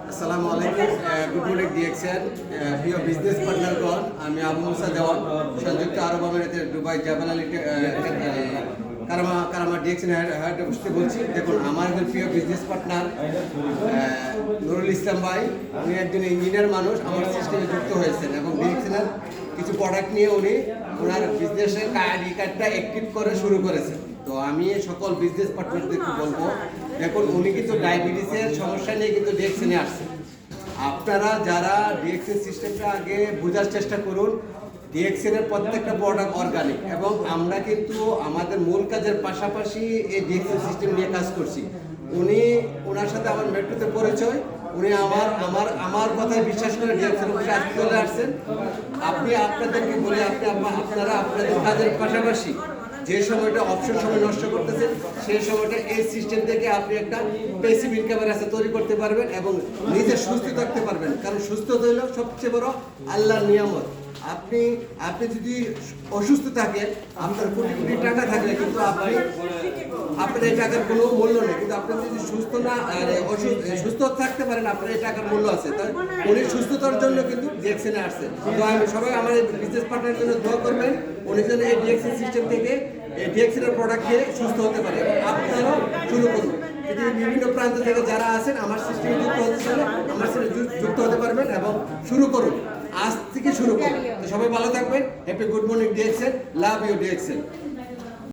আসসালামু আলাইকুম, good morning DXN প্রিয় বিজনেস পার্টনারগণ। আমি আবু মুসা দেওয়ান, সংযুক্ত আরব আমিরাতের দুবাই জাবাল আলী কারামা ডিএক্সএন হেড অফিসে বলছি। দেখুন, আমার একজন প্রিয় বিজনেস পার্টনার নুরুল ইসলাম ভাই, উনি একজন ইঞ্জিনিয়ার মানুষ, আমার সিস্টেমে যুক্ত হয়েছেন এবং ডিএক্সএনের কিছু প্রোডাক্ট নিয়ে উনি ওনার বিজনেসের আইডি কার্ডটা অ্যাক্টিভ করে শুরু করেছেন। তো আমি সকল বিজনেস পার্টনারদেরকে বলবো, দেখুন উনি কিন্তু ডায়াবেটিসের সমস্যা নিয়ে কিন্তু ডিএক্সএনে আসছেন। আপনারা যারা ডিএক্সএন সিস্টেমটা আগে বোঝার চেষ্টা করুন। ডিএক্সএনের প্রত্যেকটা প্রোডাক্ট অর্গানিক এবং আমরা কিন্তু আমাদের মূল কাজের পাশাপাশি এই ডিএক্সএন সিস্টেম নিয়ে কাজ করছি। ওনার সাথে আমার মেট্রোতে পরিচয়, উনি আমার কথায় বিশ্বাস করে ডিএক্সএন অফিসে আজকে চলে আসছেন। আপনাদেরকে বলে আপনারা আপনাদের কাজের পাশাপাশি যে সময়টা অপশন সময় নষ্ট করতেছেন, সেই সময়টা এই সিস্টেম থেকে আপনি একটা প্যাসিভ ইনকামের রাস্তা তৈরি করতে পারবেন এবং নিজে সুস্থ থাকতে পারবেন। কারণ সুস্থ হইল সবচেয়ে বড় আল্লাহর নিয়ামত। আপনি যদি অসুস্থ থাকেন, আপনার কোটি কোটি টাকা থাকলে কিন্তু আপনার এই টাকার কোনো মূল্য নেই। কিন্তু আপনি যদি সুস্থ থাকতে পারেন, আপনার এই টাকার মূল্য আছে। তাই উনি সুস্থতার জন্য কিন্তু ডিএক্সএনে আসছেন। তো আমি সবাই আমার বিজনেস পার্টনারের জন্য দোয়া করবেন, উনি যেন এই ডিএক্সএন সিস্টেম থেকে এই ডিএক্সএনের প্রোডাক্ট খেয়ে সুস্থ হতে পারে। আপনারাও শুরু করুন। পৃথিবীর বিভিন্ন প্রান্ত থেকে যারা আছেন আমার সিস্টেমে যুক্ত হতে চাইলে আমার সাথে যুক্ত হতে পারবেন এবং শুরু করুন, আজ থেকে শুরু করুন। তো সবাই ভালো থাকবেন। Happy good morning DXN, love you DXN.